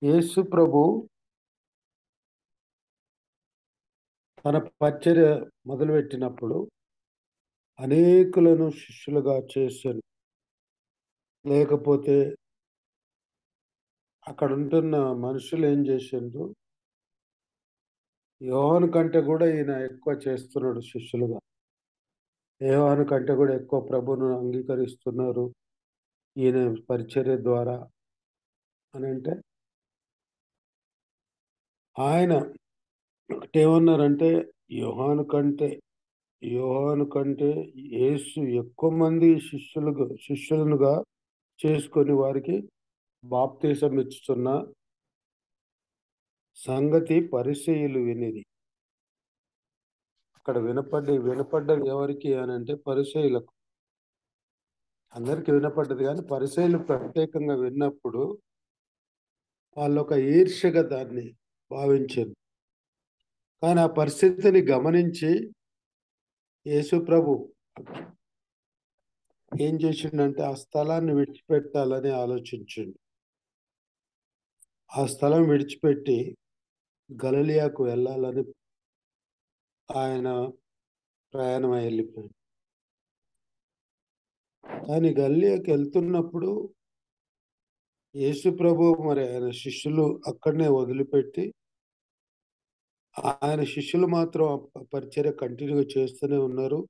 యేసు ప్రభు తన పరిచర్య మొదలుపెట్టినప్పుడు అనేకులను శిష్యులుగా చేశాను. లేకపోతే అక్కడ ఉంటున్న మనుషులు ఏం చేసిండ్రు, యోహాను కంటే కూడా ఈయన ఎక్కువ చేస్తున్నాడు శిష్యులుగా. యోహాను కంటే కూడా ఎక్కువ ప్రభువును అంగీకరిస్తున్నారు ఈయన పరిచర్య ద్వారా అని అంటే, ఆయన ఒకటేమన్నారంటే, యోహాను కంటే యోహాను కంటే యేసు ఎక్కువ మంది శిష్యులనుగా చేసుకొని వారికి బాప్తీసం ఇచ్చుతున్న సంగతి పరిసయ్యులు వినిరి. అక్కడ వినపడ్డది ఎవరికి అని అంటే పరిసయ్యులకు. అందరికి వినపడ్డది కానీ పరిసయ్యులు ప్రత్యేకంగా విన్నప్పుడు వాళ్ళు ఒక ఈర్ష్యగా దాన్ని భావించారు. కానీ ఆ పరిస్థితిని గమనించి యేసు ప్రభు ఏం చేసిండంటే ఆ స్థలాన్ని విడిచిపెట్టాలని ఆలోచించిండు. ఆ స్థలం విడిచిపెట్టి గలిలయకు వెళ్ళాలని ఆయన ప్రయాణమై వెళ్ళిపోయాడు. కానీ గలిలయకు వెళ్తున్నప్పుడు యేసు ప్రభు మరి ఆయన శిష్యులు అక్కడనే వదిలిపెట్టి, ఆయన శిష్యులు మాత్రం ఆ పరిచర్య కంటిన్యూగా చేస్తూనే ఉన్నారు.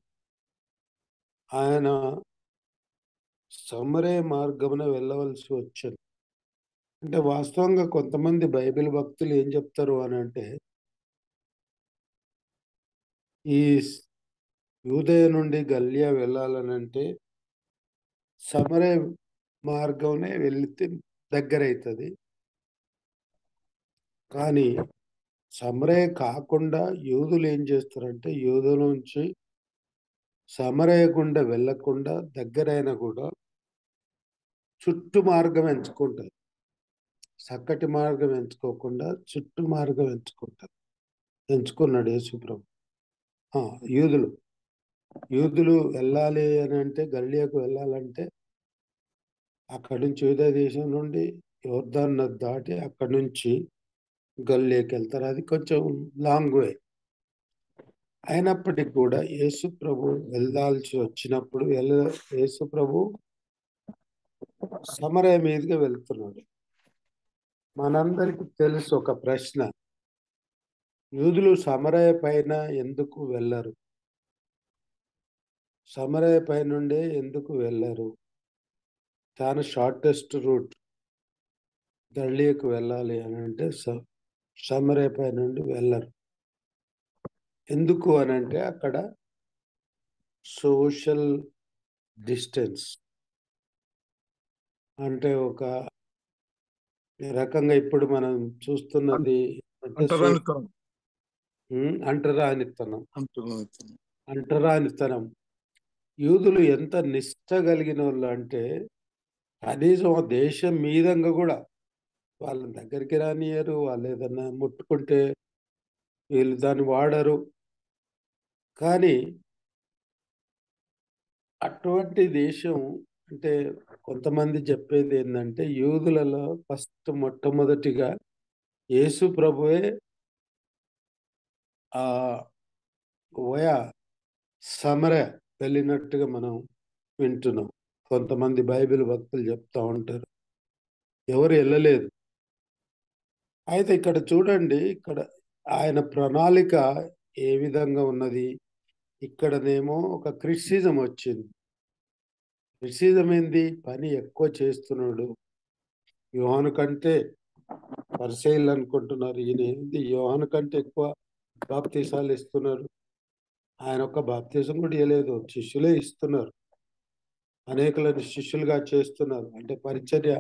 ఆయన సమరయ మార్గమున వెళ్ళవలసి వచ్చింది. అంటే వాస్తవంగా కొంతమంది బైబిల్ భక్తులు ఏం చెప్తారు అని అంటే, ఈ యూదయ నుండి గలిలయ వెళ్ళాలని అంటే సమరయ మార్గంనే వెళితే దగ్గర అవుతుంది. కానీ సమరయ కాకుండా యూదులు ఏం చేస్తారంటే, యూదుల నుంచి సమరయ గుండా వెళ్ళకుండా దగ్గరైనా కూడా చుట్టు మార్గం ఎంచుకుంటారు. చక్కటి మార్గం ఎంచుకోకుండా చుట్టు మార్గం ఎంచుకున్నాడు యేసుప్రభు. యూదులు యూదులు వెళ్ళాలి అని అంటే, గలిలయకు వెళ్ళాలంటే అక్కడి నుంచి యూదా దేశం నుండి యోర్దాన్ నది దాటి అక్కడి నుంచి గలిలయకి వెళ్తారు. అది కొంచెం లాంగ్ వే. అయినప్పటికీ కూడా యేసు ప్రభు వెళ్ళాల్సి వచ్చినప్పుడు యేసు ప్రభు సమరయ మీదుగా వెళ్తున్నాడు. మనందరికి తెలుసు ఒక ప్రశ్న, యూదులు సమరయ పైన ఎందుకు వెళ్ళరు? సమరయ పై నుండే ఎందుకు వెళ్ళరు? చాలా షార్టెస్ట్ రూట్ గలిలయకు వెళ్ళాలి అని అంటే సమరయ పై నుండి వెళ్ళరు. ఎందుకు అని అంటే అక్కడ సోషల్ డిస్టెన్స్, అంటే ఒక రకంగా ఇప్పుడు మనం చూస్తున్నది అంటే అంటరానితనం. అంటరానితనం. యూదులు ఎంత నిష్ట కలిగిన వాళ్ళు అంటే, కనీసం ఆ దేశం మీదంగా కూడా వాళ్ళని దగ్గరికి రానియరు. వాళ్ళు ఏదన్నా ముట్టుకుంటే వీళ్ళు దాన్ని వాడరు. కానీ అటువంటి దేశం అంటే కొంతమంది చెప్పేది ఏంటంటే, యూదులలో మొట్టమొదటిగా యేసు ప్రభువే ఆ వయా సమరయ వెళ్ళినట్టుగా మనం వింటున్నాం. కొంతమంది బైబిల్ భక్తులు చెప్తా ఉంటారు, ఎవరు వెళ్ళలేదు. అయితే ఇక్కడ చూడండి, ఇక్కడ ఆయన ప్రణాళిక ఏ విధంగా ఉన్నది. ఇక్కడనేమో ఒక క్రిటిసిజం వచ్చింది. క్రిటిసిజం ఏంది? పని ఎక్కువ చేస్తున్నాడు యోహాను కంటే. పరిసయ్యులు అనుకుంటున్నారు ఈయన ఏంది యోహాను కంటే ఎక్కువ బాప్తీసాలు ఇస్తున్నారు. ఆయన ఒక బాప్తీసం కూడా ఇవ్వలేదు, శిష్యులే ఇస్తున్నారు. అనేకులను శిష్యులుగా చేస్తున్నారు. అంటే పరిచర్య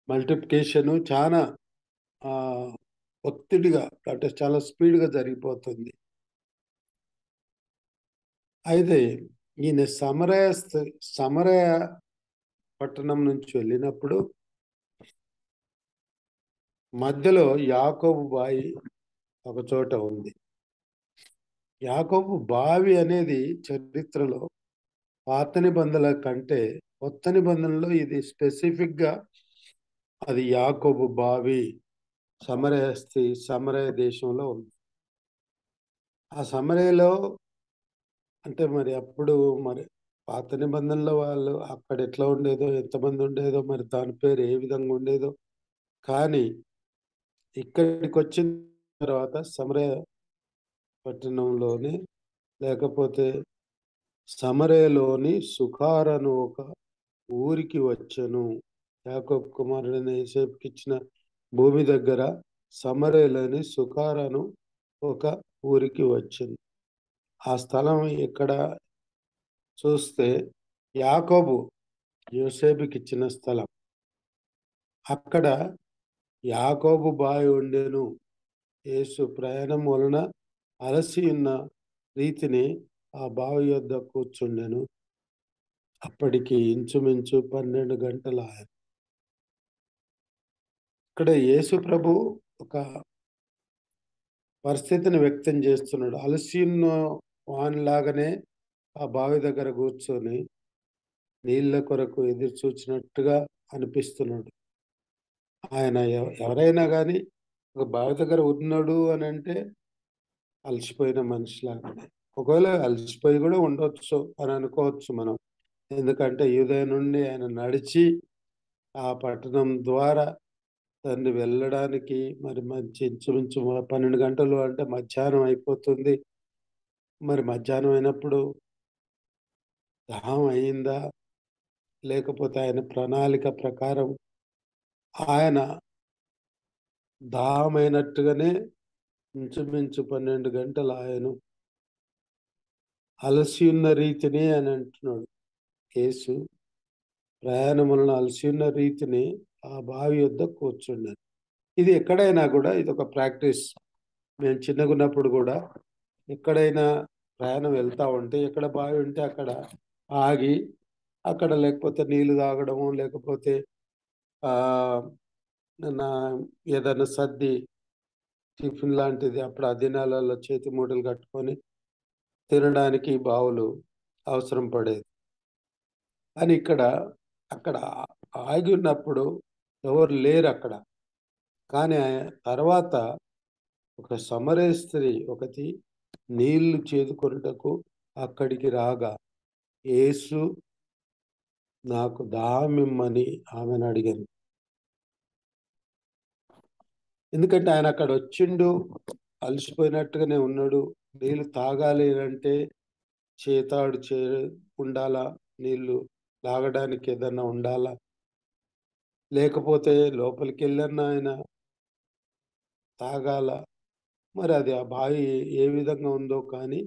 మల్టిప్లికేషన్ చాలా ఒత్తిడిగా, అంటే చాలా స్పీడ్గా జరిగిపోతుంది. అయితే ఈయన సమరయ పట్టణం నుంచి వెళ్ళినప్పుడు మధ్యలో యాకోబు బావి ఒక చోట ఉంది. యాకోబు బావి అనేది చరిత్రలో పాత నిబంధనల కంటే కొత్త నిబంధనలో ఇది స్పెసిఫిక్గా అది యాకోబు బావి సమరయ దేశంలో ఉంది. ఆ సమరయలో అంటే మరి అప్పుడు మరి పాత నిబంధనలో వాళ్ళు అక్కడ ఎట్లా ఉండేదో, ఎంతమంది ఉండేదో, మరి దాని పేరు ఏ విధంగా ఉండేదో. కానీ ఇక్కడికి వచ్చిన తర్వాత సమరయ పట్టణంలోనే, లేకపోతే సమరయలోని సుఖారను ఒక ఊరికి వచ్చెను. యాకోబు కుమారుడైన యోసేపుకి ఇచ్చిన భూమి దగ్గర సమరయలోని సుఖారను ఒక ఊరికి వచ్చింది. ఆ స్థలం ఇక్కడ చూస్తే యాకోబు యోసేపుకి ఇచ్చిన స్థలం. అక్కడ యాకోబు బావి ఉండెను. యేసు ప్రయాణం వలన అలసి ఉన్న రీతిని ఆ బావి యొద్ద కూర్చుండెను. అప్పటికి ఇంచుమించు 12 గంటలు ఆయన. ఇక్కడ యేసు ప్రభు ఒక పరిస్థితిని వ్యక్తం చేస్తున్నాడు. అలసి ఉన్న వానిలాగానే ఆ బావి దగ్గర కూర్చొని నీళ్ళ కొరకు ఎదురు చూచినట్టుగా అనిపిస్తున్నాడు. ఆయన ఎవరైనా కానీ ఒక బావి దగ్గర ఉన్నాడు అని అంటే అలసిపోయిన మనిషిలాగానే. ఒకవేళ అలసిపోయి కూడా ఉండొచ్చు అని అనుకోవచ్చు మనం. ఎందుకంటే యూదయ నుండి ఆయన నడిచి ఆ పట్టణం ద్వారా దాన్ని వెళ్ళడానికి మరి మంచి ఇంచుమించు 12 గంటలు అంటే మధ్యాహ్నం అయిపోతుంది. మరి మధ్యాహ్నం అయినప్పుడు దాహం అయిందా? లేకపోతే ఆయన ప్రణాళిక ప్రకారం ఆయన దాహమైనట్టుగానే ఇంచుమించు 12 గంటలు ఆయన అలసి ఉన్న రీతిని అని అంటున్నాడు. యేసు ప్రయాణం వలన అలసి ఉన్న రీతిని ఆ బావి యొద్ద కూర్చున్నాను. ఇది ఎక్కడైనా కూడా ఇది ఒక ప్రాక్టీస్. మేము చిన్నగున్నప్పుడు కూడా ఎక్కడైనా ప్రయాణం వెళ్తా ఉంటే ఎక్కడ బావి ఉంటే అక్కడ ఆగి అక్కడ లేకపోతే నీళ్లు తాగడము, లేకపోతే ఆ నా ఏదైనా సర్ది టిఫిన్ లాంటిది అప్పుడు ఆ దినాలలో చేతి మూటలు కట్టుకొని తినడానికి బావులు అవసరం పడేది. అని ఇక్కడ అక్కడ ఆగి ఉన్నప్పుడు ఎవరు లేరు అక్కడ. కానీ తర్వాత ఒక సమరయ స్త్రీ ఒకటి నీళ్లు చేదుకొనుటకు అక్కడికి రాగా యేసు నాకు దాహమిమ్మని ఆమెను అడిగాను. ఎందుకంటే ఆయన అక్కడ వచ్చిండు, అలసిపోయినట్టుగానే ఉన్నాడు. నీళ్లు తాగాలి అంటే చేతాడు ఉండాలా, నీళ్లు తాగడానికి ఏదన్నా ఉండాలా, లేకపోతే లోపలికి వెళ్ళన్నా ఆయన తాగాల. మరి అది ఆ బావి ఏ విధంగా ఉందో కానీ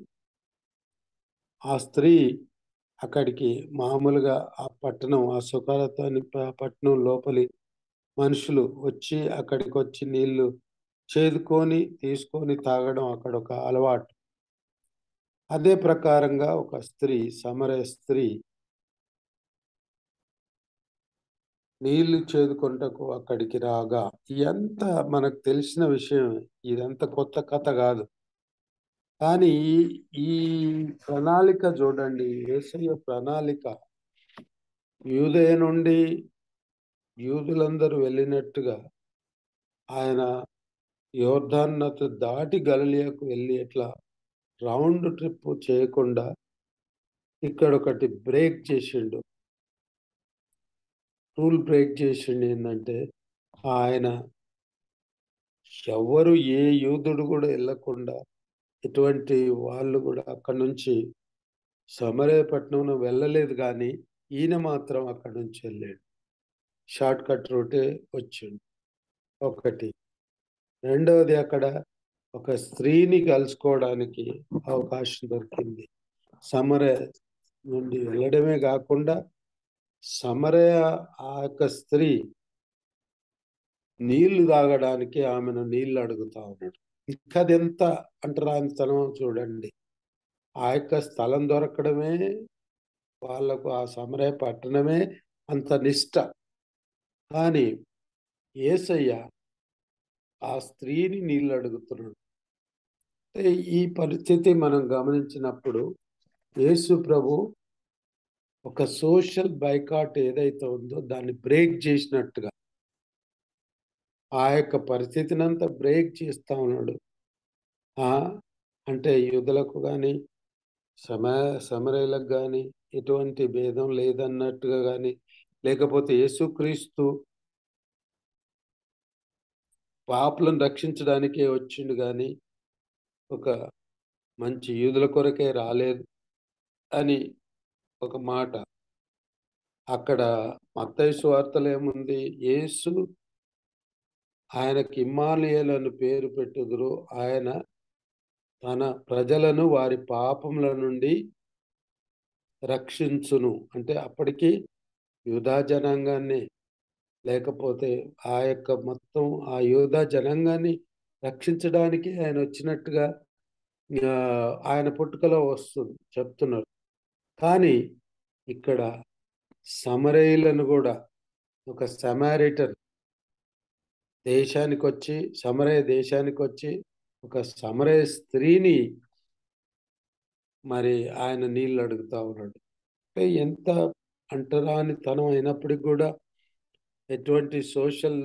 ఆ స్త్రీ అక్కడికి మామూలుగా ఆ పట్టణం ఆ సుఖాలతోని పట్టణం లోపలి మనుషులు వచ్చి అక్కడికి వచ్చి నీళ్లు చేదుకొని తీసుకొని తాగడం అక్కడ ఒక అలవాటు. అదే ప్రకారంగా ఒక స్త్రీ, సమరయ స్త్రీ నీళ్లు చేదుకొనుటకు అక్కడికి రాగా, ఇదంతా మనకు తెలిసిన విషయమే. ఇదంతా కొత్త కథ కాదు. కానీ ఈ ప్రణాళిక చూడండి, యేసయ్య ప్రణాళిక యూదయ నుండి యూదులందరూ వెళ్ళినట్టుగా ఆయన యోర్దాను నది దాటి గలిలయకు వెళ్ళి ఇట్లా రౌండ్ ట్రిప్ చేయకుండా ఇక్కడ ఒకటి బ్రేక్ చేసిండు. రూల్ బ్రేక్ చేసిండు. ఏంటంటే ఆయన ఎవరు ఏ యూదుడు కూడా వెళ్ళకుండా, ఎటువంటి వాళ్ళు కూడా అక్కడి నుంచి సమరయ పట్టణంలో వెళ్ళలేదు. కానీ ఈయన మాత్రం అక్కడి నుంచి వెళ్ళాడు. షార్ట్ కట్ రూటే వచ్చిండు. ఒకటి. రెండవది, అక్కడ ఒక స్త్రీని కలుసుకోవడానికి అవకాశం దొరికింది. సమరయ నుండి వెళ్ళడమే కాకుండా సమరయ ఆ యొక్క స్త్రీ నీళ్లు తాగడానికి ఆమెను నీళ్లు అడుగుతా ఉన్నాడు. ఇంకా అది ఎంత అంటరాని స్థలం చూడండి. ఆ యొక్క స్థలం దొరకడమే వాళ్లకు, ఆ సమరయ పట్టణమే అంత నిష్ట. కానీ యేసయ్య ఆ స్త్రీని నీళ్లు అడుగుతున్నాడు. ఈ పరిస్థితి మనం గమనించినప్పుడు యేసు ప్రభు ఒక సోషల్ బైకాట్ ఏదైతే ఉందో దాన్ని బ్రేక్ చేసినట్టుగా ఆ యొక్క పరిస్థితినంతా బ్రేక్ చేస్తా ఉన్నాడు. అంటే యూదులకు కానీ సమ సమరయులకు కానీ ఎటువంటి భేదం లేదన్నట్టుగా కానీ, లేకపోతే యేసుక్రీస్తు పాపులను రక్షించడానికే వచ్చిండు కానీ ఒక మంచి యూదుల కొరకే రాలేదు అని ఒక మాట. అక్కడ మత్తయి సువార్తలో ఏముంది? యేసు ఆయనకి ఇమ్మానుయేలు అని పేరు పెట్టుదురు. ఆయన తన ప్రజలను వారి పాపముల నుండి రక్షించును. అంటే అప్పటికి యూదా జనాంగాన్ని, లేకపోతే ఆ యొక్క మొత్తం ఆ యూదా జనాంగాన్ని రక్షించడానికి ఆయన వచ్చినట్టుగా ఆయన పుట్టుకలో వస్తుంది చెప్తున్నారు. కానీ ఇక్కడ సమరయులను కూడా ఒక సమారిటన్ దేశానికొచ్చి, సమరయ దేశానికొచ్చి ఒక సమరయ స్త్రీని మరి ఆయన నీళ్ళు అడుగుతా ఉన్నాడు. అంటే ఎంత అంటరానితనం అయినప్పటికి కూడా ఎటువంటి సోషల్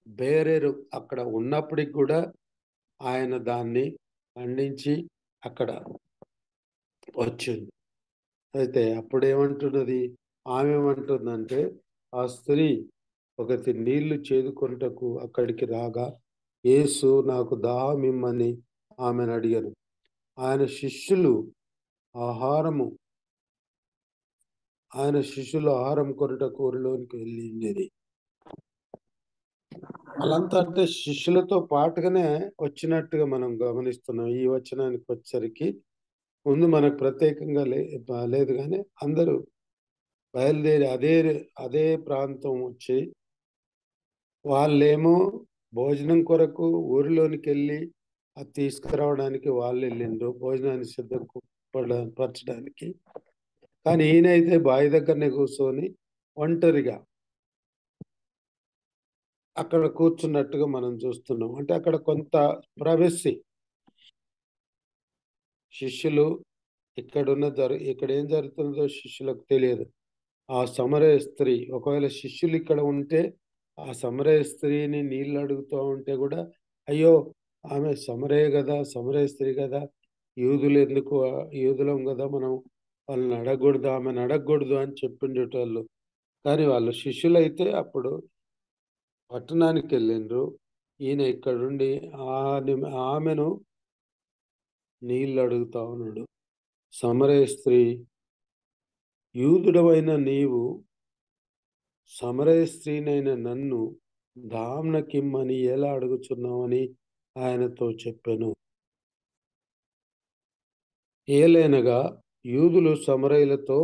బేరేరు అక్కడ ఉన్నప్పటికి కూడా ఆయన దాన్ని ఖండించి అక్కడ వచ్చింది. అయితే అప్పుడేమంటున్నది? ఆమె ఏమంటుందంటే, ఆ స్త్రీ ఒకటి నీళ్లు చేదుకొనుటకు అక్కడికి రాగా యేసు నాకు దాహమిమ్మని ఆమెను అడిగాను. ఆయన శిష్యులు ఆహారం కొనుటకు ఊరిలోనికి వెళ్ళింది. వాళ్ళంతా అంటే శిష్యులతో పాటుగానే వచ్చినట్టుగా మనం గమనిస్తున్నాం. ఈ వచనానికి వచ్చేసరికి ముందు మనకు ప్రత్యేకంగా లేదు కానీ అందరూ బయలుదేరి అదే ప్రాంతం వచ్చి వాళ్ళేమో భోజనం కొరకు ఊరిలోనికి వెళ్ళి అది తీసుకురావడానికి వాళ్ళు వెళ్ళిండ్రు, భోజనాన్ని సిద్ధపరచడానికి. కానీ ఈయనైతే బావి దగ్గరనే కూర్చొని ఒంటరిగా అక్కడ కూర్చున్నట్టుగా మనం చూస్తున్నాం. అంటే అక్కడ కొంత ప్రైవసీ. శిష్యులు ఇక్కడ ఏం జరుగుతుందో శిష్యులకు తెలియదు. ఆ సమరయ స్త్రీ ఒకవేళ శిష్యులు ఇక్కడ ఉంటే ఆ సమరయ స్త్రీని నీళ్ళు అడుగుతూ ఉంటే కూడా, అయ్యో ఆమె సమరయ స్త్రీ కదా, యూదులం కదా, మనం వాళ్ళని అడగకూడదు, ఆమెను అడగకూడదు అని చెప్పిండేటోళ్ళు. కానీ వాళ్ళు శిష్యులైతే అప్పుడు పట్టణానికి వెళ్ళిండ్రు. ఈయన ఇక్కడుండి ఆమెను నీళ్ళు అడుగుతా ఉన్నాడు. సమరయ స్త్రీ, యూదుడవైన నీవు సమరయ స్త్రీనైన నన్ను దాహమునకిమ్మని ఎలా అడుగుచున్నావని ఆయనతో చెప్పెను. ఏలైనగా యూదులు సమరయులతో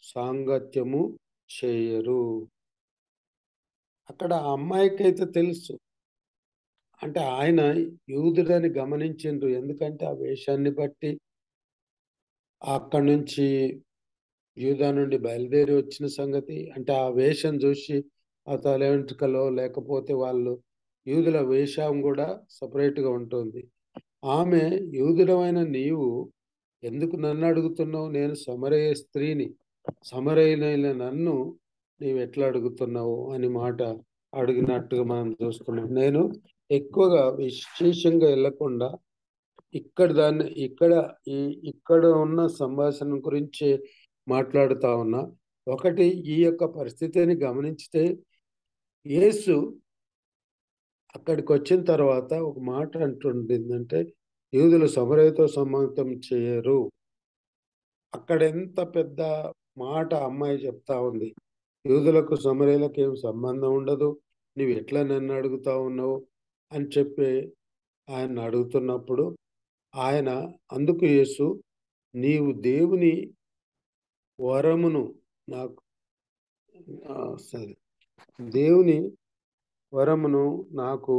సాంగత్యము చేయరు. అక్కడ ఆ అమ్మాయికైతే తెలుసు. అంటే ఆయన యూదుడని గమనించిండ్రు. ఎందుకంటే ఆ వేషాన్ని బట్టి అక్కడి నుంచి యూదా నుండి బయలుదేరి వచ్చిన సంగతి, అంటే ఆ వేషం చూసి ఆ తల వెంట్రుకలో లేకపోతే వాళ్ళు యూదుల వేషం కూడా సపరేట్గా ఉంటుంది. ఆమె యూదుడమైన నీవు ఎందుకు నన్ను అడుగుతున్నావు? నేను సమరయ స్త్రీని, సమరయులైన నన్ను నీవు ఎట్లా అడుగుతున్నావు అని మాట అడిగినట్టుగా మనం చూస్తున్నాం. నేను ఎక్కువగా విశేషంగా వెళ్ళకుండా ఇక్కడ ఉన్న సంభాషణ గురించి మాట్లాడుతా ఉన్నా. ఒకటి, ఈ యొక్క పరిస్థితిని గమనించితే యేసు అక్కడికి వచ్చిన తర్వాత ఒక మాట అంటుండిందంటే, యూదులు సమరయతో సంబంధం చేయరు. అక్కడ ఎంత పెద్ద మాట అమ్మాయి చెప్తా ఉంది. యూదులకు సమరయులకు ఏం సంబంధం ఉండదు, నువ్వు ఎట్లా నన్ను అడుగుతా ఉన్నావు అని చెప్పి ఆయన అడుగుతున్నప్పుడు ఆయన అందుకు యేసు, నీవు దేవుని వరమును నాకు సరే దేవుని వరమును నాకు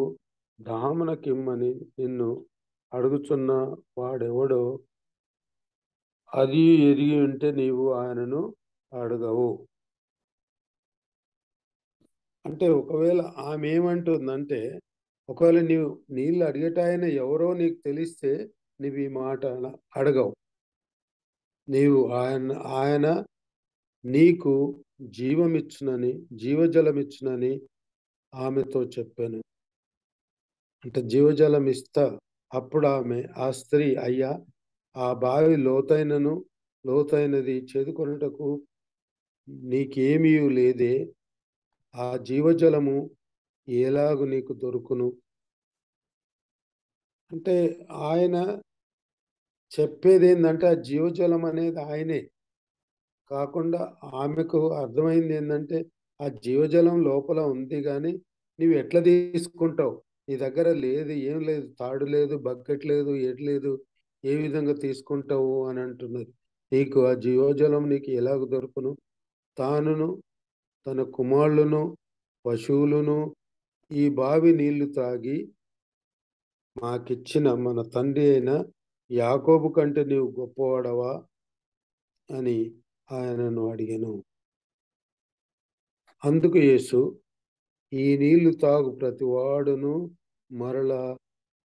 దాహమునకిమ్మని నిన్ను అడుగుచున్న వాడెవడో అది ఎరిగి ఉంటే నీవు ఆయనను అడగవు. అంటే ఒకవేళ ఆమె ఏమంటుందంటే, ఒకవేళ నీవు నీళ్ళు అడిగటాయన ఎవరో నీకు తెలిస్తే నీవు ఈ మాట అడగవు. నీవు ఆయన నీకు జీవమిచ్చునని, జీవజలమిచ్చునని ఆమెతో చెప్పాను. అంటే జీవజలం ఇస్తా. అప్పుడు ఆ స్త్రీ, అయ్యా, ఆ బావి లోతైనది, చేదుకొనుటకు నీకేమీ లేదే, ఆ జీవజలము ఎలాగు నీకు దొరుకును? అంటే ఆయన చెప్పేది ఏంటంటే ఆ జీవజలం అనేది ఆయనే కాకుండా, ఆమెకు అర్థమైంది ఏంటంటే ఆ జీవజలం లోపల ఉంది కానీ నువ్వు ఎట్లా తీసుకుంటావు? నీ దగ్గర లేదు, ఏం లేదు, తాడు లేదు, బకెట్ లేదు, ఏటి లేదు, ఏ విధంగా తీసుకుంటావు అని అంటున్నది. నీకు ఆ జీవజలం నీకు ఎలాగ దొరుకును? తానును తన కుమారులను పశువులను ఈ బావి నీళ్లు తాగి మాకిచ్చిన మన తండ్రి అయిన యాకోబు కంటే నీవు గొప్పవాడవా అని ఆయనను అడిగాను. అందుకు యేసు, ఈ నీళ్లు తాగు ప్రతివాడును మరలా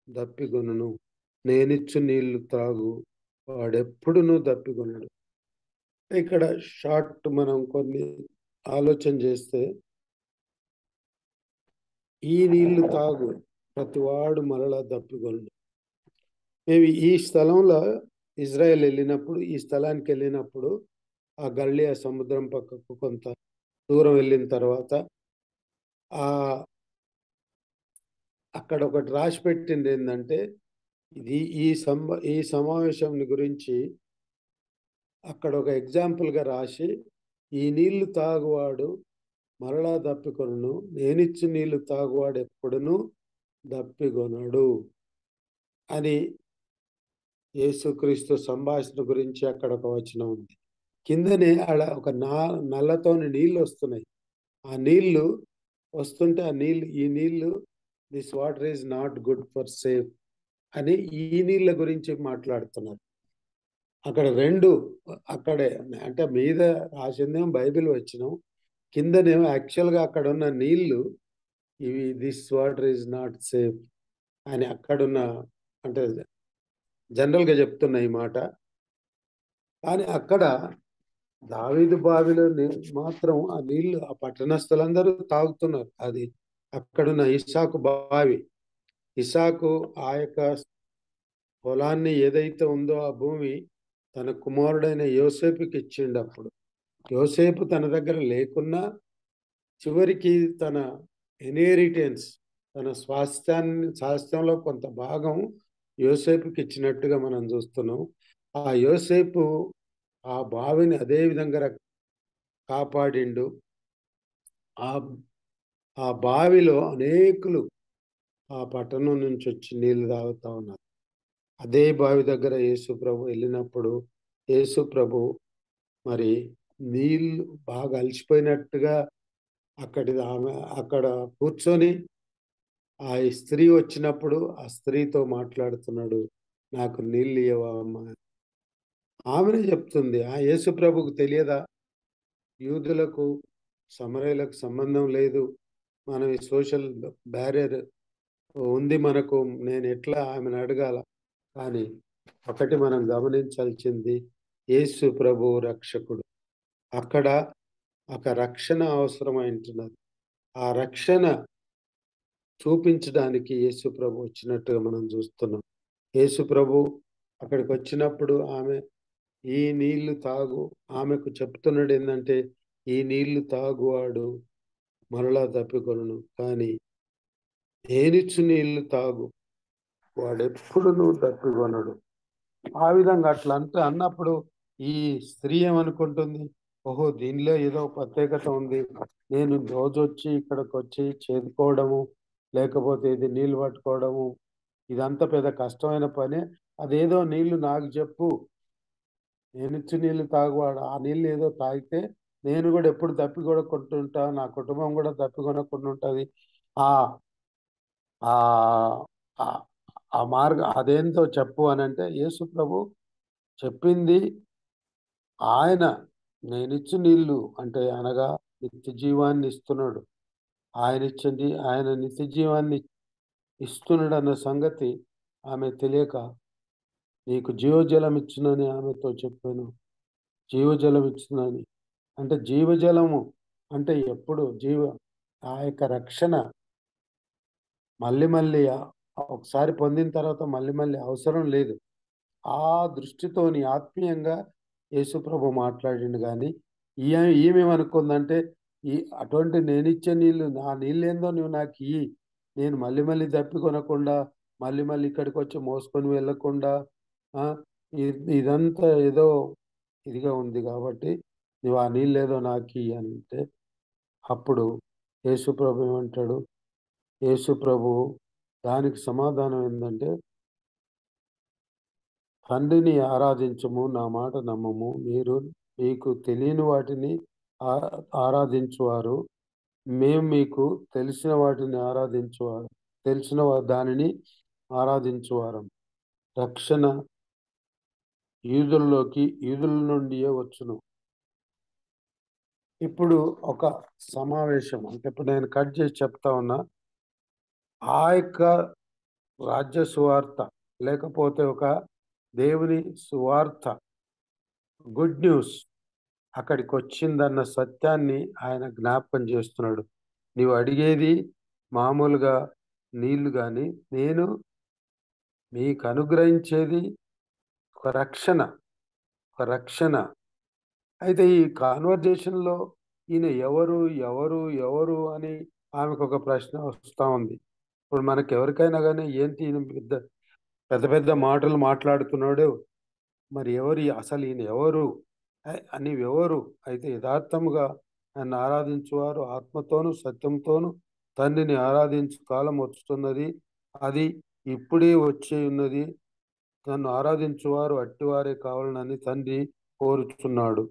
దప్పిగొనును, నేనిచ్చు నీళ్లు త్రాగు వాడెప్పుడునూ దప్పిగొనడు. ఇక్కడ షార్ట్ మనం కొన్ని ఆలోచన చేస్తే, ఈ నీళ్లు తాగు ప్రతివాడు మరలా దప్పిగొనడు. మేము ఈ స్థలంలో ఇజ్రాయెల్ వెళ్ళినప్పుడు, ఈ స్థలానికి వెళ్ళినప్పుడు ఆ గలిలయ సముద్రం పక్కకు కొంత దూరం వెళ్ళిన తర్వాత ఆ అక్కడ ఒకటి రాసి పెట్టింది ఏంటంటే, ఇది ఈ సమావేశం గురించి అక్కడ ఒక ఎగ్జాంపుల్గా రాసి, ఈ నీళ్లు తాగువాడు మరలా దప్పికొనును, నేనిచ్చు నీళ్లు తాగువాడు ఎప్పుడునూ దప్పికొనడు అని యేసుక్రీస్తు సంభాషణ గురించి అక్కడ ఒక వచనం ఉంది. కిందనే ఆడ ఒక నల్లతోని నీళ్లు వస్తున్నాయి. ఆ నీళ్లు వస్తుంటే ఈ నీళ్లు, this water is not good for safe అని ఈ నీళ్ళ గురించి మాట్లాడుతున్నారు. అక్కడ రెండు అక్కడే అంటే మీద రాసిందేమో బైబిల్ వచ్చినాం, కిందనేమో యాక్చువల్గా అక్కడ ఉన్న నీళ్లు ఇవి, this water is not safe అని అక్కడున్న అంటే జనరల్గా చెప్తున్న ఈ మాట. కానీ అక్కడ దావీదు బావిలో మాత్రం ఆ నీళ్లు ఆ పట్టణస్థులందరూ తాగుతున్నారు. అది అక్కడున్న ఇస్సాకు బావి. ఇస్సాకు ఆ యొక్క పొలాన్ని ఏదైతే ఉందో ఆ భూమి తన కుమారుడైన యోసేపుకి ఇచ్చిండు. అప్పుడు యోసేపు తన దగ్గర లేకున్నా చివరికి తన ఇన్హెరిటెన్స్, తన స్వాస్థ్యంలో కొంత భాగం యోసేపుకి ఇచ్చినట్టుగా మనం చూస్తున్నాం. ఆ యోసేపు ఆ బావిని అదే విధంగా కాపాడిండు. ఆ ఆ బావిలో అనేకులు ఆ పట్టణం నుంచి వచ్చి నీళ్లు తాగుతా ఉన్నారు. అదే బావి దగ్గర యేసు ప్రభు వెళ్ళినప్పుడు యేసు ప్రభు మరి నీళ్లు బాగా అలసిపోయినట్టుగా అక్కడ కూర్చొని ఆ స్త్రీ వచ్చినప్పుడు ఆ స్త్రీతో మాట్లాడుతున్నాడు. నాకు నీళ్ళు ఇవ్వవా అమ్మా? ఆమెనే చెప్తుంది. ఆ యేసు ప్రభుకు తెలియదా యూదులకు సమరయులకు సంబంధం లేదు, మనం ఈ సోషల్ బ్యారియర్ ఉంది మనకు, నేను ఎట్లా ఆమెను అడగాల? కానీ ఒకటి మనం గమనించాల్సింది, యేసు ప్రభు రక్షకుడు. అక్కడ ఒక రక్షణ అవసరమైంటున్నది. ఆ రక్షణ చూపించడానికి యేసు ప్రభు వచ్చినట్టుగా మనం చూస్తున్నాం. యేసు ప్రభు అక్కడికి వచ్చినప్పుడు ఆమె ఈ నీళ్లు తాగు, ఆమెకు చెప్తున్నాడు ఏంటంటే, ఈ నీళ్లు తాగువాడు మరలా తప్పికొనును, కానీ నేనిచ్చు నీళ్లు తాగు వాడెప్పుడు తప్పికొనడు. ఆ విధంగా అట్లా అన్నప్పుడు ఈ స్త్రీ ఏమనుకుంటుంది, ఓహో దీనిలో ఏదో ప్రత్యేకత ఉంది, నేను రోజు వచ్చి ఇక్కడికి వచ్చి చేదుకోవడము, లేకపోతే ఇది నీళ్లు పట్టుకోవడము, ఇదంతా పెద్ద కష్టమైన పని, అదేదో నీళ్లు నాకు చెప్పు, నేనిచ్చి నీళ్లు తాగువాడు, ఆ నీళ్ళు ఏదో తాగితే నేను కూడా ఎప్పుడు తప్పికొనకుంటుంటా, నా కుటుంబం కూడా తప్పికొనకుండా ఉంటుంది. ఆ ఆ ఆ మార్గం అదేంతో చెప్పు అని అంటే, యేసు ప్రభు చెప్పింది ఆయన, నేనిచ్చు నీళ్లు అంటే అనగా నిత్య జీవాన్ని ఇస్తున్నాడు. ఆయన నిత్య జీవాన్ని ఇస్తున్నాడు అన్న సంగతి ఆమె తెలియక, నీకు జీవజలం ఇచ్చునని ఆమెతో చెప్పాను, జీవజలం ఇచ్చునని. అంటే జీవజలము అంటే ఎప్పుడు ఆ యొక్క రక్షణ మళ్ళీ మళ్ళీ ఒకసారి పొందిన తర్వాత మళ్ళీ మళ్ళీ అవసరం లేదు. ఆ దృష్టితోని ఆత్మీయంగా యేసుప్రభు మాట్లాడిండు గానీ, ఈమెమనుకుందంటే, అటువంటి నేనిచ్చే నీళ్ళు, నా నీళ్ళేందో నువ్వు నాకియ్యి. నేను మళ్ళీ మళ్ళీ దప్పి కొనకుండా, మళ్ళీ మళ్ళీ ఇక్కడికొచ్చి మోసుకొని వెళ్ళకుండా, ఆ! ఇ ఇదంతా ఏదో ఇదిగా ఉంది గాబట్టి, నువ్వు ఆ నీళ్ళేదో నాకియ్యి అనంటే, అప్పుడు యేసుప్రభు ఏమంటాడు? యేసుప్రభువు దానికి సమాధానం ఏందంటే, తండ్రిని ఆరాధించుము, నా మాట నమ్ముము. మీకు తెలియని వాటిని ఆ ఆరాధించువారు. మేము మీకు తెలిసిన వాటిని ఆరాధించువారు. దానిని ఆరాధించువారం. రక్షణ యూదుల నుండియే వచ్చును. ఇప్పుడు ఒక సమావేశం అంటే ఇప్పుడు నేను కట్ చేసి చెప్తా ఉన్నా. ఆ యొక్క రాజ్య సువార్త లేకపోతే ఒక దేవుని సువార్త, గుడ్ న్యూస్ అక్కడికొచ్చిందన్న సత్యాన్ని ఆయన జ్ఞాపకం చేస్తున్నాడు. నీవు అడిగేది మామూలుగా నీళ్లు గాని, నేను మీకు అనుగ్రహించేది ఒక రక్షణ. ఒక రక్షణ. అయితే ఈ కాన్వర్జేషన్‌లో ఈయన ఎవరు, ఎవరు, ఎవరు అని ఆమెకొక ప్రశ్న వస్తా ఉంది. ఇప్పుడు మనకెవరికైనా గాని ఏంటి ఈయన పెద్ద పెద్ద పెద్ద మాటలు మాట్లాడుతున్నాడు. మరి అసలు ఈయన ఎవరు? నీవెవరు? అయితే యథార్థముగా నన్ను ఆరాధించువారు ఆత్మతోను, సత్యంతోను తండ్రిని ఆరాధించు కాలం వచ్చుతున్నది. అది ఇప్పుడే వచ్చి ఉన్నది. నన్ను ఆరాధించువారు అట్టివారే కావాలనని తండ్రి కోరుచున్నాడు.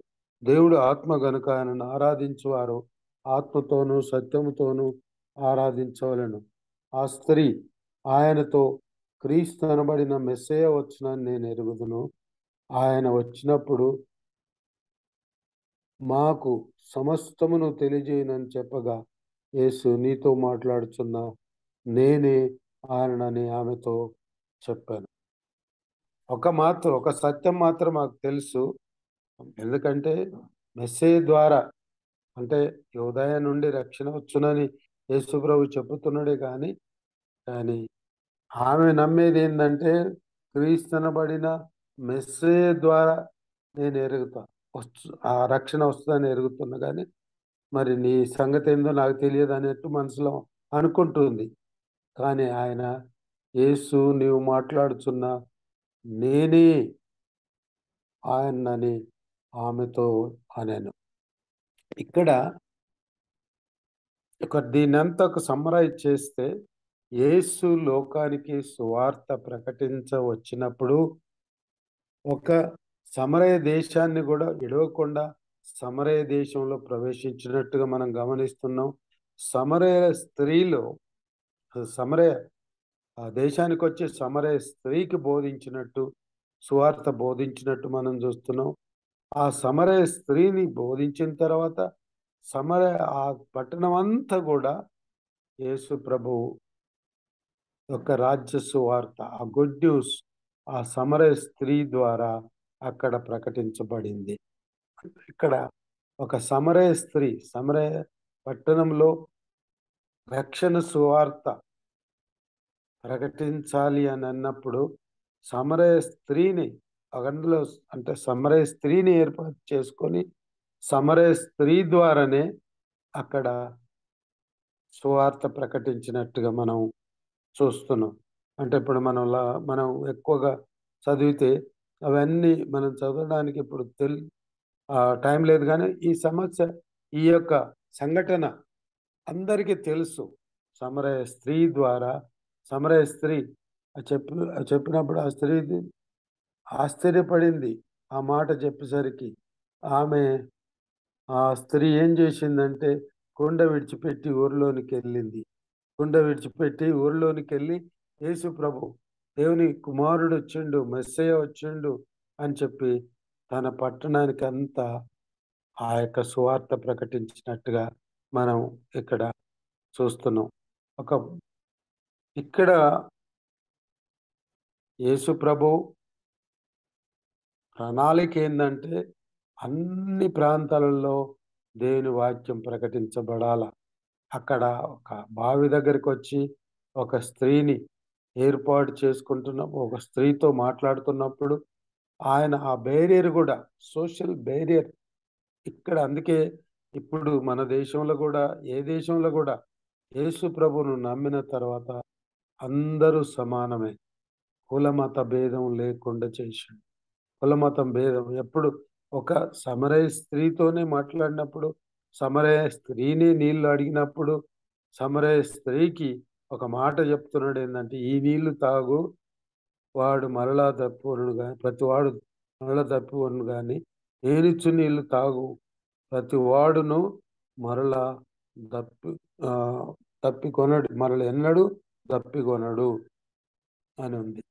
దేవుడు ఆత్మ గనుక ఆయనను ఆరాధించువారు ఆత్మతోనూ, సత్యముతోనూ ఆరాధించవలెను. ఆ స్త్రీ ఆయనతో క్రీస్తు అనబడిన మెస్సీయ వచ్చునని నేను ఎరుగుదును. ఆయన వచ్చినప్పుడు మాకు సమస్తమును తెలియజేయునని చెప్పగా, యేసు నీతో మాట్లాడుచున్న నేనే ఆయననని ఆమెతో చెప్పాను. ఒక సత్యం మాత్రం మాకు తెలుసు. ఎందుకంటే మెస్సేజ్ ద్వారా అంటే యోదయ నుండి రక్షణ వచ్చునని యేసుప్రభు చెప్పుతున్నాడే కానీ ఆమె నమ్మేదేందంటే క్రీస్తనబడిన మెస్సేజ్ ద్వారా నేను ఎరుగుతా. ఆ రక్షణ వస్తదని ఎరుగుతున్నా గానీ, మరి నీ సంగతేందో నాకు తెలియదన్నట్టు మనసులో అనుకుంటుంది. కానీ ఆయన యేసు నీవు మాట్లాడుచున్న నేనే ఆయనని ఆమెతో అనెను. ఇక్కడ దీన్నంతా ఒక సమ్మరైజ్ చేస్తే, యేసు లోకానికి సువార్త ప్రకటించ వచ్చినప్పుడు, ఒక సమరయ దేశాన్ని గూడా విడవకుండా సమరయ దేశంలో ప్రవేశించినట్టుగా మనం గమనిస్తున్నాం. సమరయ స్త్రీలో సమరయ ఆ దేశానికొచ్చి సమరయ స్త్రీకి బోధించినట్టు, సువార్త బోధించినట్టు మనం చూస్తున్నాం. ఆ సమరయ స్త్రీని బోధించిన తర్వాత ఆ పట్టణమంతా గూడా యేసు ప్రభువు యొక్క రాజ్య సువార్త, ఆ గుడ్ న్యూస్ ఆ సమరయ స్త్రీ ద్వారా అక్కడ ప్రకటించబడింది. ఇక్కడ ఒక సమరయ పట్టణంలో రక్షణ సువార్త ప్రకటించాలి అని అన్నప్పుడు సమరయ స్త్రీని అందులో అంటే సమరయ స్త్రీని ఏర్పాటు చేసుకొని సమరయ స్త్రీ ద్వారానే అక్కడ సువార్త ప్రకటించినట్టుగా మనం చూస్తున్నాం. అంటే ఇప్పుడు మనం ఎక్కువగా చదివితే అవన్నీ మనం చదవడానికి ఇప్పుడు టైం లేదు గానీ ఈ యొక్క సంఘటన అందరికీ తెలుసు. సమరయ స్త్రీ ద్వారా సమరయ స్త్రీ చెప్పినప్పుడు ఆ స్త్రీ ఆశ్చర్యపడింది. ఆ మాట చెప్పేసరికి. ఆమె ఆ స్త్రీ ఏం చేసిందంటే కుండ విడిచిపెట్టి ఊరిలోనికెళ్ళింది. కుండ విడిచిపెట్టి ఊరిలోనికెళ్ళి యేసు ప్రభు దేవుని కుమారుడొచ్చిండు, మెస్సీయ వచ్చిండు అని చెప్పి తన పట్టణానికంతా ఆ యొక్క సువార్త ప్రకటించినట్టుగా మనం ఇక్కడ చూస్తున్నాం. ఒక ఇక్కడ యేసు ప్రభు ప్రణాళిక ఏందంటే అన్ని ప్రాంతాలలో దేవుని వాక్యం ప్రకటించబడాల. అక్కడ ఒక బావి దగ్గరికొచ్చి ఒక స్త్రీని ఏర్పాటు చేసుకుంటున్న ఒక స్త్రీతో మాట్లాడుతున్నప్పుడు ఆయన ఆ బేరియర్ గూడా సోషల్ బేరియర్ ఇక్కడ అందుకే ఇప్పుడు మన దేశంలో గూడా ఏ దేశంలో గూడా యేసు ప్రభువును నమ్మిన తర్వాత అందరూ సమానమే. కుల మత భేదం లేకుండా చేసిండు. కులమతం భేదం ఎప్పుడు ఒక సమరయ స్త్రీతోనే మాట్లాడినప్పుడు, సమరయ స్త్రీని నీళ్లు అడిగినప్పుడు, సమరయ స్త్రీకి ఒక మాట చెప్తున్నాడు ఏందంటే, "ఈ నీళ్లు తాగు వాడు మరలా తప్పికొనును గాని ప్రతివాడు మరలా తప్పికొనును గాని నేనిచ్చు నీళ్లు తాగు ప్రతివాడును మరలా దప్పి తప్పికొనడు మరల ఎన్నడూ తప్పికొనడు" అని ఉంది.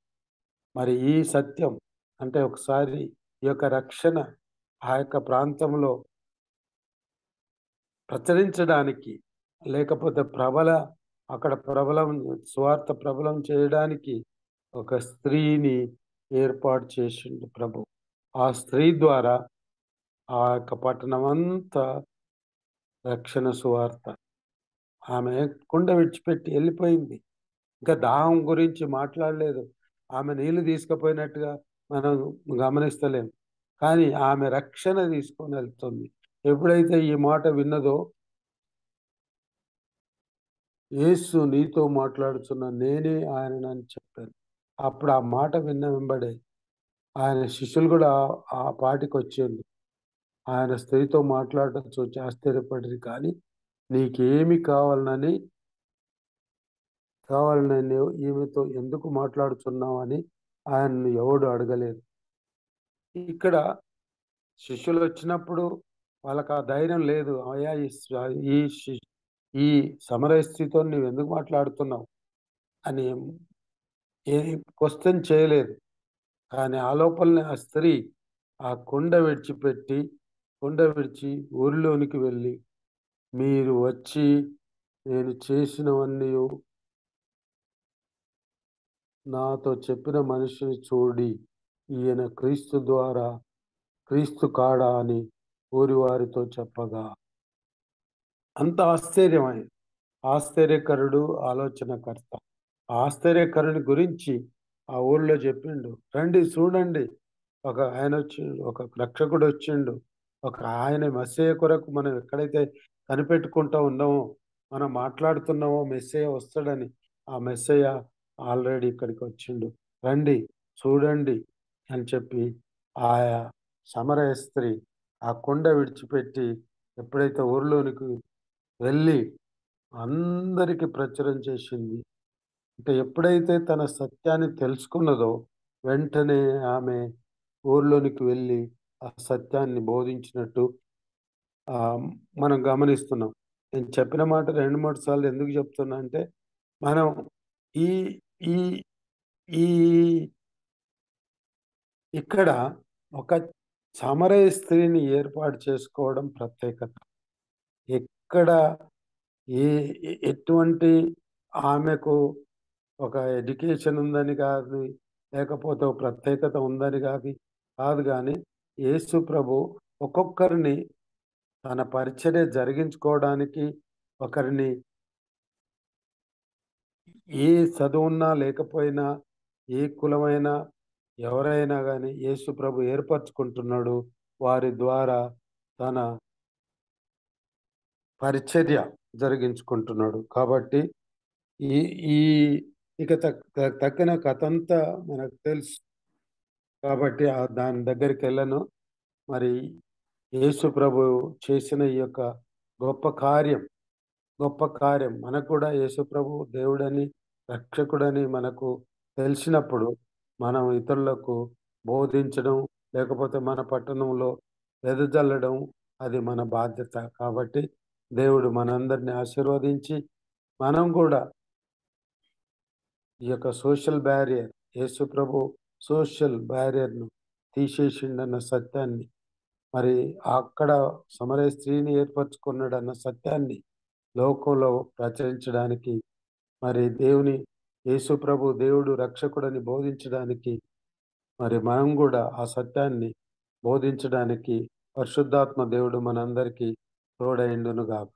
మరి ఈ సత్యం అంటే ఒకసారి ఈ యొక్క రక్షణ ఆ యొక్క ప్రాంతంలో ప్రచురించడానికి లేకపోతే అక్కడ సువార్త ప్రబలం చేయడానికి ఒక స్త్రీని ఏర్పాటు చేసిండు ప్రభు. ఆ స్త్రీ ద్వారా ఆ యొక్క పట్టణమంతా రక్షణ సువార్త. ఆమె కుండ విడిచిపెట్టి వెళ్ళిపోయింది. ఇంకా దాహం గురించి మాట్లాడలేదు. ఆమె నీళ్లు తీసుకుపోయినట్టుగా మనం గమనిస్తలేం. కానీ ఆమె రక్షణ తీసుకొని వెళ్తుంది. ఎప్పుడైతే ఈ మాట విన్నదో, యేసు నీతో మాట్లాడుచున్న నేనే ఆయననని చెప్పాను. అప్పుడు ఆ మాట విన్న వెంబడే ఆయన శిష్యులు కూడా ఆ పాటికొచ్చిండ్రు. ఆయన స్త్రీతో మాట్లాడటం చూచి ఆశ్చర్యపడిరి. కానీ నీకేమి కావాలని ఈమెతో ఎందుకు మాట్లాడుచున్నావని ఆయనను ఎవడు అడగలేదు. ఇక్కడ శిష్యులొచ్చినప్పుడు వాళ్ళకి ఆ ధైర్యం లేదు. అయ్యా! ఈ శి ఈ సమరయ స్త్రీతో నువ్వెందుకు మాట్లాడుతున్నావు అని ఏ క్వెషన్ చేయలేదు. కానీ ఆ లోపలనే ఆ స్త్రీ ఆ కొండ విడిచి ఊరిలోనికి వెళ్ళి, మీరు వచ్చి నేను చేసినవన్నీయు నాతో చెప్పిన మనిషిని చూడి, ఈయన క్రీస్తు కాడా అని ఊరివారితో చెప్పగా అంత ఆశ్చర్యకరుడు, ఆలోచనకర్త. ఆ ఆశ్చర్యకరుని గురించి ఆ ఊర్లో చెప్పిండు. రండి చూడండి. ఒక రక్షకుడొచ్చిండు. ఆయన మెస్సీయ కొరకు మనం ఎక్కడైతే కనిపెట్టుకుంటా ఉన్నామో, మనం మాట్లాడుతున్నామో మెస్సీయ వస్తాడని, ఆ మెస్సీయ ఆల్రెడీ ఇక్కడికొచ్చిండు. రండి చూడండి అని చెప్పి ఆయా సమరయ స్త్రీ ఆ కొండ విడిచిపెట్టి ఎప్పుడైతే ఊర్లోనికి వెళ్ళి అందరికి ప్రచురం చేసింది. అంటే ఎప్పుడైతే తన సత్యాన్ని తెలుసుకున్నదో వెంటనే ఆమె ఊర్లోనికి వెళ్ళి ఆ సత్యాన్ని బోధించినట్టు మనం గమనిస్తున్నాం. నేను చెప్పిన మాట 2, 3 సార్లు ఎందుకు చెప్తున్నా అంటే మనం ఈ ఈ ఈ ఇక్కడ ఒక సమరయ స్త్రీని ఏర్పాటు చేసుకోవడం ప్రత్యేకత. ఎక్కడ ఏ ఎటువంటి ఆమెకు ఒక ఎడ్యుకేషన్ ఉందని కాదు, లేకపోతే ఒక ప్రత్యేకత ఉందని కాదు గానీ, యేసు ప్రభు ఒక్కొక్కరిని తన పరిచర్య జరిగించుకోవడానికి ఒకరిని ఏ చదువున్నా లేకపోయినా, ఏ కులమైనా, ఎవరైనా గానీ యేసు ప్రభు ఏర్పరచుకుంటున్నాడు. వారి ద్వారా తన పరిచర్య జరిగించుకుంటున్నాడు. కాబట్టి ఈ ఈ ఇక తక్కిన కథంతా మనకు తెలుసు. కాబట్టి దాని దగ్గరికెళ్ళను. మరి యేసు ప్రభువు చేసిన ఈ యొక్క గొప్ప కార్యం, గొప్ప కార్యం మనకు కూడా యేసు ప్రభువు దేవుడని, రక్షకుడని మనకు తెలిసినప్పుడు, మనం ఇతరులకు బోధించడం, లేకపోతే మన పట్టణంలో వెదజల్లడం అది మన బాధ్యత. కాబట్టి దేవుడు మనందరిని ఆశీర్వదించి, మనం కూడా ఈ యొక్క సోషల్ బ్యారియర్ యేసు ప్రభు సోషల్ బ్యారియర్‌ను తీసేసిండన్న సత్యాన్ని, మరి అక్కడ సమరయ స్త్రీని ఏర్పరచుకున్నాడన్న సత్యాన్ని లోకంలో ప్రచురించడానికి, మరి యేసు ప్రభు దేవుడు రక్షకుడని బోధించడానికి, మరి మనం గూడా ఆ సత్యాన్ని బోధించడానికి పరిశుద్ధాత్మ దేవుడు మనందరికీ తోడైండును గాక.